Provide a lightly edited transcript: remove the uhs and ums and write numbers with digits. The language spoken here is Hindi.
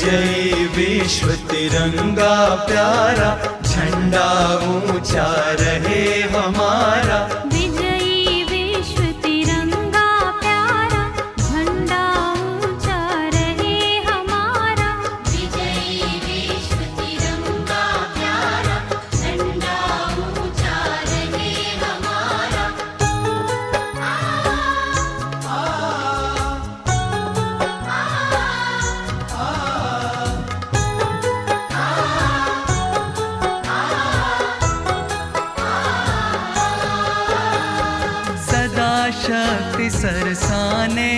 विजयी विश्व तिरंगा प्यारा, झंडा ऊंचा रहे हमारा। विजयी विश्व तिरंगा प्यारा, झंडा ऊंचा रहे हमारा। विजयी विश्व तिरंगा प्यारा, झंडा ऊंचा रहे हमारा। सदा शक्ति सरसाने